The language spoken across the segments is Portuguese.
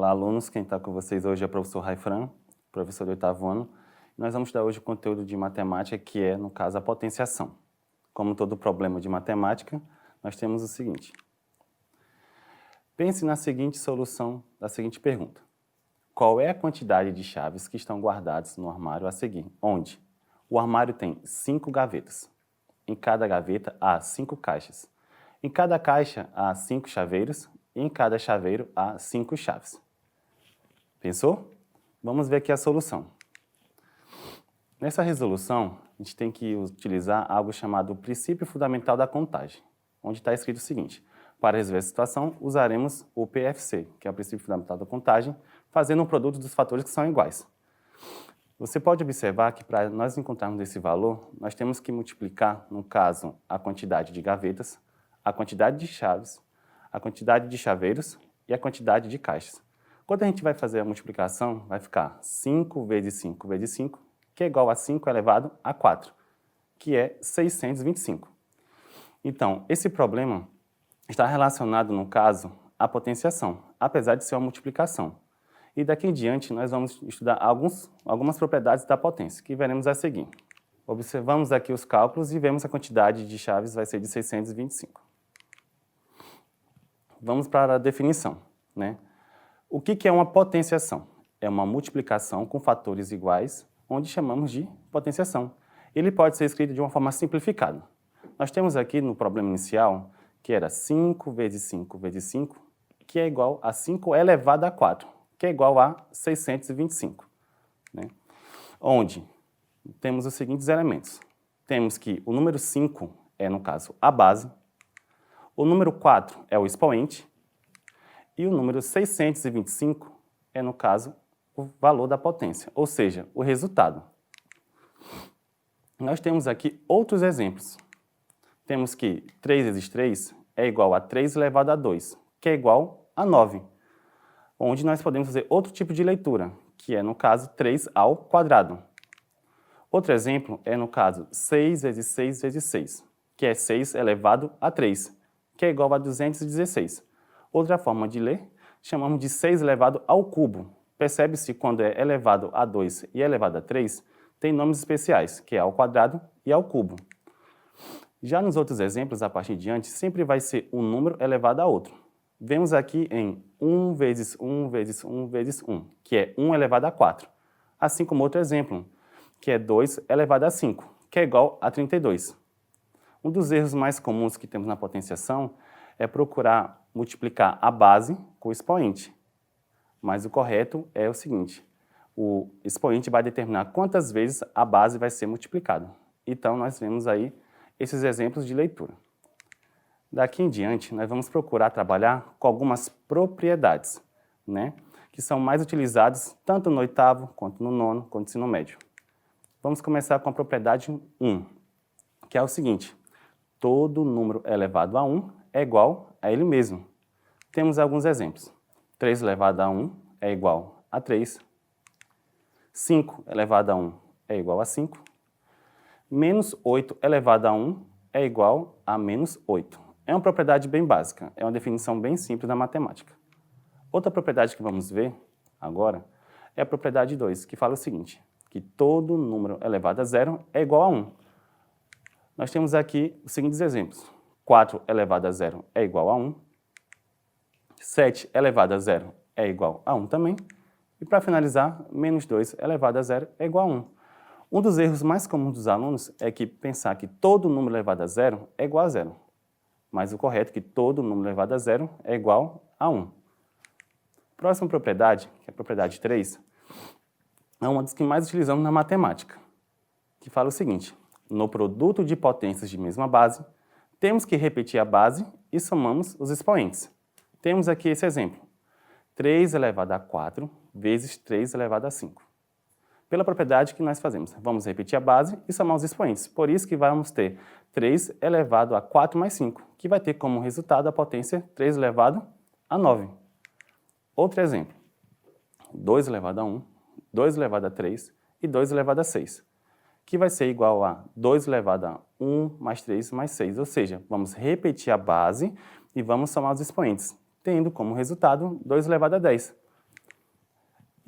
Olá, alunos. Quem está com vocês hoje é o professor Raifran, professor do 8º ano. Nós vamos estudar hoje o conteúdo de matemática, que é, no caso, a potenciação. Como todo problema de matemática, nós temos o seguinte. Pense na seguinte solução da seguinte pergunta. Qual é a quantidade de chaves que estão guardadas no armário a seguir? Onde? O armário tem 5 gavetas. Em cada gaveta há 5 caixas. Em cada caixa há 5 chaveiros e em cada chaveiro há 5 chaves. Pensou? Vamos ver aqui a solução. Nessa resolução, a gente tem que utilizar algo chamado princípio fundamental da contagem, onde está escrito o seguinte. Para resolver a situação, usaremos o PFC, que é o princípio fundamental da contagem, fazendo um produto dos fatores que são iguais. Você pode observar que para nós encontrarmos esse valor, nós temos que multiplicar, no caso, a quantidade de gavetas, a quantidade de chaves, a quantidade de chaveiros e a quantidade de caixas. Quando a gente vai fazer a multiplicação, vai ficar 5 vezes 5 vezes 5, que é igual a 5 elevado a 4, que é 625. Então, esse problema está relacionado, no caso, à potenciação, apesar de ser uma multiplicação. E daqui em diante, nós vamos estudar algumas propriedades da potência, que veremos a seguir. Observamos aqui os cálculos e vemos a quantidade de chaves vai ser de 625. Vamos para a definição, né? O que é uma potenciação? É uma multiplicação com fatores iguais, onde chamamos de potenciação. Ele pode ser escrito de uma forma simplificada. Nós temos aqui no problema inicial, que era 5 vezes 5 vezes 5, que é igual a 5 elevado a 4, que é igual a 625. Né? Onde temos os seguintes elementos. Temos que o número 5 é, no caso, a base, o número 4 é o expoente, e o número 625 é, no caso, o valor da potência, ou seja, o resultado. Nós temos aqui outros exemplos. Temos que 3 vezes 3 é igual a 3 elevado a 2, que é igual a 9, onde nós podemos fazer outro tipo de leitura, que é, no caso, 3 ao quadrado. Outro exemplo é, no caso, 6 vezes 6 vezes 6, que é 6 elevado a 3, que é igual a 216. Outra forma de ler, chamamos de 6 elevado ao cubo. Percebe-se quando é elevado a 2 e elevado a 3, tem nomes especiais, que é ao quadrado e ao cubo. Já nos outros exemplos, a partir de diante, sempre vai ser um número elevado a outro. Vemos aqui em 1 vezes 1 vezes 1 vezes 1, que é 1 elevado a 4. Assim como outro exemplo, que é 2 elevado a 5, que é igual a 32. Um dos erros mais comuns que temos na potenciação é procurar multiplicar a base com o expoente. Mas o correto é o seguinte, o expoente vai determinar quantas vezes a base vai ser multiplicada. Então, nós vemos aí esses exemplos de leitura. Daqui em diante, nós vamos procurar trabalhar com algumas propriedades, né, que são mais utilizadas tanto no 8º, quanto no 9º, quanto no ensino médio. Vamos começar com a propriedade 1, que é o seguinte, todo número elevado a 1 é igual a ele mesmo. Temos alguns exemplos. 3 elevado a 1 é igual a 3. 5 elevado a 1 é igual a 5. Menos 8 elevado a 1 é igual a menos 8. É uma propriedade bem básica, é uma definição bem simples da matemática. Outra propriedade que vamos ver agora é a propriedade 2, que fala o seguinte, que todo número elevado a 0 é igual a 1. Nós temos aqui os seguintes exemplos. 4 elevado a 0 é igual a 1. 7 elevado a 0 é igual a 1 também. E para finalizar, menos 2 elevado a 0 é igual a 1. Um dos erros mais comuns dos alunos é que pensar que todo número elevado a 0 é igual a 0. Mas o correto é que todo número elevado a 0 é igual a 1. Próxima propriedade, que é a propriedade 3, é uma das que mais utilizamos na matemática, que fala o seguinte, no produto de potências de mesma base, temos que repetir a base e somamos os expoentes. Temos aqui esse exemplo, 3 elevado a 4 vezes 3 elevado a 5. Pela propriedade que nós fazemos, vamos repetir a base e somar os expoentes. Por isso que vamos ter 3 elevado a 4 mais 5, que vai ter como resultado a potência 3 elevado a 9. Outro exemplo, 2 elevado a 1, 2 elevado a 3 e 2 elevado a 6, que vai ser igual a 2 elevado a 1 mais 3 mais 6, ou seja, vamos repetir a base e vamos somar os expoentes, tendo como resultado 2 elevado a 10.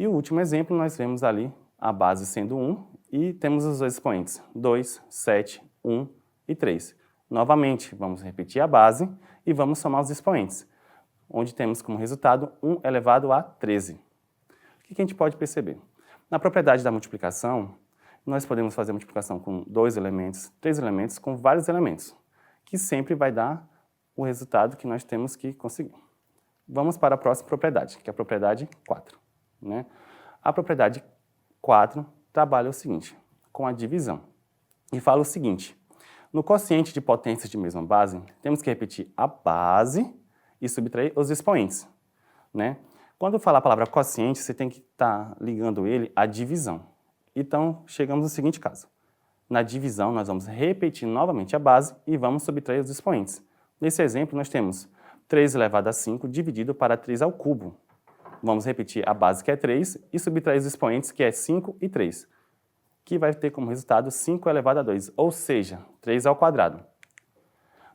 E o último exemplo, nós vemos ali a base sendo 1 e temos os dois expoentes, 2, 7, 1 e 3. Novamente, vamos repetir a base e vamos somar os expoentes, onde temos como resultado 1 elevado a 13. O que a gente pode perceber? Na propriedade da multiplicação, nós podemos fazer a multiplicação com 2 elementos, 3 elementos, com vários elementos, que sempre vai dar o resultado que nós temos que conseguir. Vamos para a próxima propriedade, que é a propriedade 4. Né? A propriedade 4 trabalha o seguinte, com a divisão. E fala o seguinte, no quociente de potências de mesma base, temos que repetir a base e subtrair os expoentes. Né? Quando falar a palavra quociente, você tem que estar ligando ele à divisão. Então, chegamos no seguinte caso. Na divisão, nós vamos repetir novamente a base e vamos subtrair os expoentes. Nesse exemplo, nós temos 3 elevado a 5 dividido para 3 ao cubo. Vamos repetir a base, que é 3, e subtrair os expoentes, que é 5 e 3, que vai ter como resultado 5 elevado a 2, ou seja, 3 ao quadrado.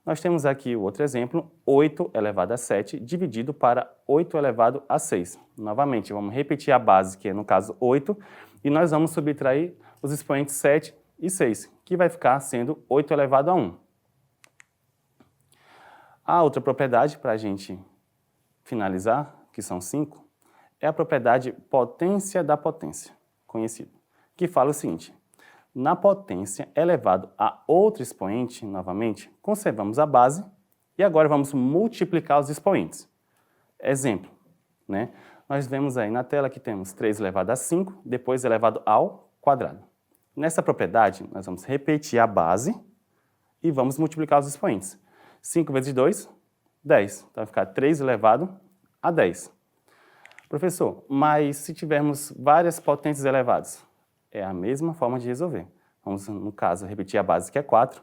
Nós temos aqui o outro exemplo, 8 elevado a 7 dividido para 8 elevado a 6. Novamente, vamos repetir a base, que é, no caso, 8, e nós vamos subtrair os expoentes 7 e 6, que vai ficar sendo 8 elevado a 1. A outra propriedade, para a gente finalizar, que são 5, é a propriedade potência da potência, conhecida, que fala o seguinte, na potência elevado a outro expoente, novamente, conservamos a base e agora vamos multiplicar os expoentes. Exemplo, né? Nós vemos aí na tela que temos 3 elevado a 5, depois elevado ao quadrado. Nessa propriedade, nós vamos repetir a base e vamos multiplicar os expoentes. 5 vezes 2, 10. Então vai ficar 3 elevado a 10. Professor, mas se tivermos várias potências elevadas? É a mesma forma de resolver. Vamos, no caso, repetir a base, que é 4,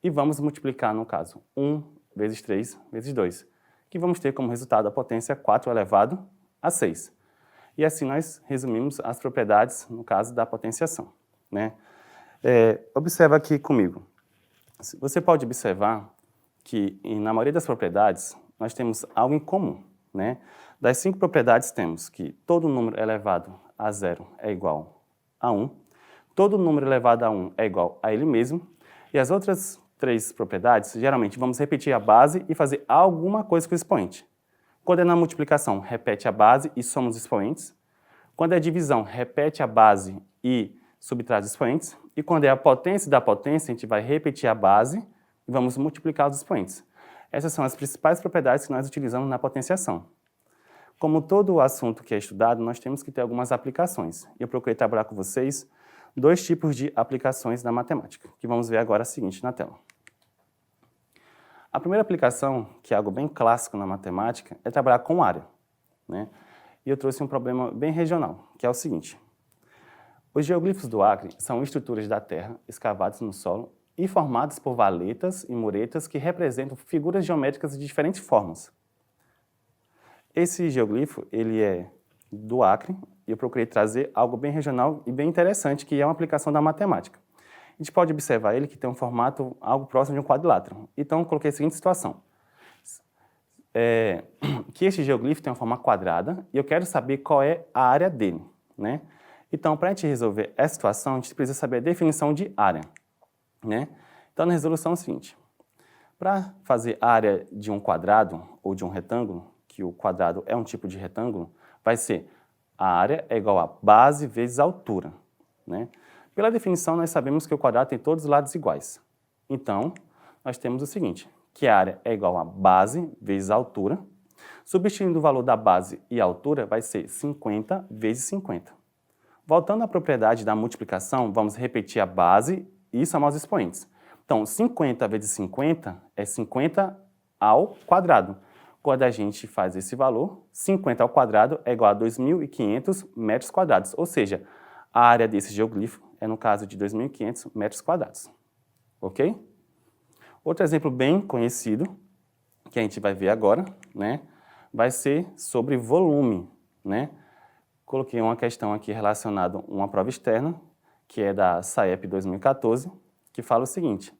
e vamos multiplicar, no caso, 1 vezes 3 vezes 2, que vamos ter como resultado a potência 4 elevado a 6. E assim nós resumimos as propriedades, no caso, da potenciação. Né? Observa aqui comigo. Você pode observar que, na maioria das propriedades, nós temos algo em comum. Né? Das 5 propriedades, temos que todo número elevado a 0 é igual a 1, todo número elevado a 1 é igual a ele mesmo, e as outras 3 propriedades, geralmente, vamos repetir a base e fazer alguma coisa com o expoente. Quando é na multiplicação, repete a base e soma os expoentes. Quando é divisão, repete a base e subtrai os expoentes. E quando é a potência da potência, a gente vai repetir a base e vamos multiplicar os expoentes. Essas são as principais propriedades que nós utilizamos na potenciação. Como todo o assunto que é estudado, nós temos que ter algumas aplicações. Eu procurei trabalhar com vocês 2 tipos de aplicações na matemática, que vamos ver agora a seguinte na tela. A primeira aplicação, que é algo bem clássico na matemática, é trabalhar com área. Né? E eu trouxe um problema bem regional, que é o seguinte. Os geoglifos do Acre são estruturas da terra escavadas no solo e formadas por valetas e muretas que representam figuras geométricas de diferentes formas. Esse geoglifo, ele é do Acre, e eu procurei trazer algo bem regional e bem interessante, que é uma aplicação da matemática. A gente pode observar ele que tem um formato algo próximo de um quadrilátero. Então, eu coloquei a seguinte situação. Que este geoglifo tem uma forma quadrada e eu quero saber qual é a área dele. Né? Então, para a gente resolver essa situação, a gente precisa saber a definição de área. Né? Então, na resolução é o seguinte. Para fazer a área de um quadrado ou de um retângulo, que o quadrado é um tipo de retângulo, vai ser a área é igual a base vezes a altura. Né? Pela definição, nós sabemos que o quadrado tem todos os lados iguais. Então, nós temos o seguinte, que a área é igual a base vezes a altura. Substituindo o valor da base e a altura, vai ser 50 vezes 50. Voltando à propriedade da multiplicação, vamos repetir a base e somar os expoentes. Então, 50 vezes 50 é 50 ao quadrado. Quando a gente faz esse valor, 50 ao quadrado é igual a 2.500 metros quadrados, ou seja, a área desse geoglifo é, no caso, de 2.500 metros quadrados. Ok? Outro exemplo bem conhecido, que a gente vai ver agora, né, vai ser sobre volume. Né? Coloquei uma questão aqui relacionada a uma prova externa, que é da SAEP 2014, que fala o seguinte.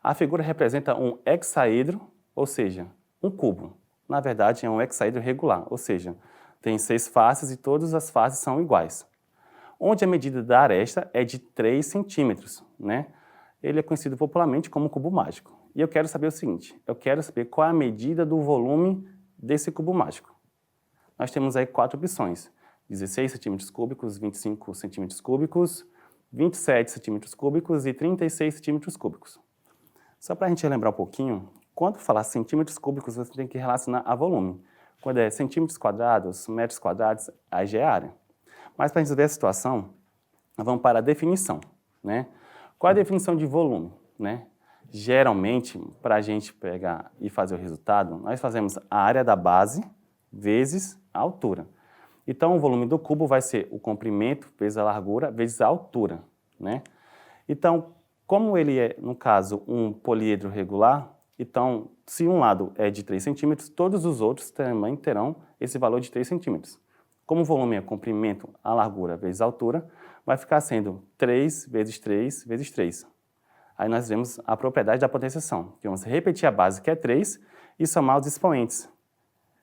A figura representa um hexaedro, ou seja, um cubo. Na verdade, é um hexaedro regular, ou seja, tem 6 faces e todas as faces são iguais. Onde a medida da aresta é de 3 centímetros, né? Ele é conhecido popularmente como cubo mágico. E eu quero saber o seguinte, eu quero saber qual é a medida do volume desse cubo mágico. Nós temos aí 4 opções, 16 centímetros cúbicos, 25 centímetros cúbicos, 27 centímetros cúbicos e 36 centímetros cúbicos. Só para a gente lembrar um pouquinho, quando falar centímetros cúbicos, você tem que relacionar a volume. Quando é centímetros quadrados, metros quadrados, aí já é área. Mas para a gente ver a situação, vamos para a definição, né? Qual é a definição de volume, né? Geralmente, para a gente pegar e fazer o resultado, nós fazemos a área da base vezes a altura. Então, o volume do cubo vai ser o comprimento vezes a largura vezes a altura, né? Então, como ele é, no caso, um poliedro regular, então, se um lado é de 3 centímetros, todos os outros também terão esse valor de 3 centímetros. Como o volume é comprimento, a largura vezes a altura, vai ficar sendo 3 vezes 3 vezes 3. Aí nós vemos a propriedade da potenciação, que vamos repetir a base, que é 3, e somar os expoentes,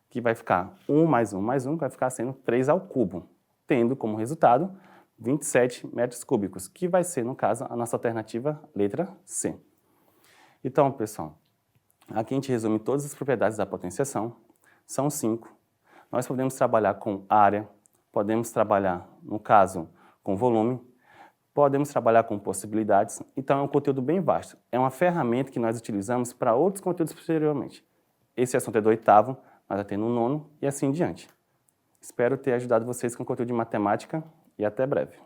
que vai ficar 1 mais 1 mais 1, que vai ficar sendo 3 ao cubo, tendo como resultado 27 metros cúbicos, que vai ser, no caso, a nossa alternativa letra C. Então, pessoal, aqui a gente resume todas as propriedades da potenciação, são 5. Nós podemos trabalhar com área, podemos trabalhar, no caso, com volume, podemos trabalhar com possibilidades, então é um conteúdo bem vasto. É uma ferramenta que nós utilizamos para outros conteúdos posteriormente. Esse assunto é do 8º, mas até no 9º e assim em diante. Espero ter ajudado vocês com o conteúdo de matemática e até breve.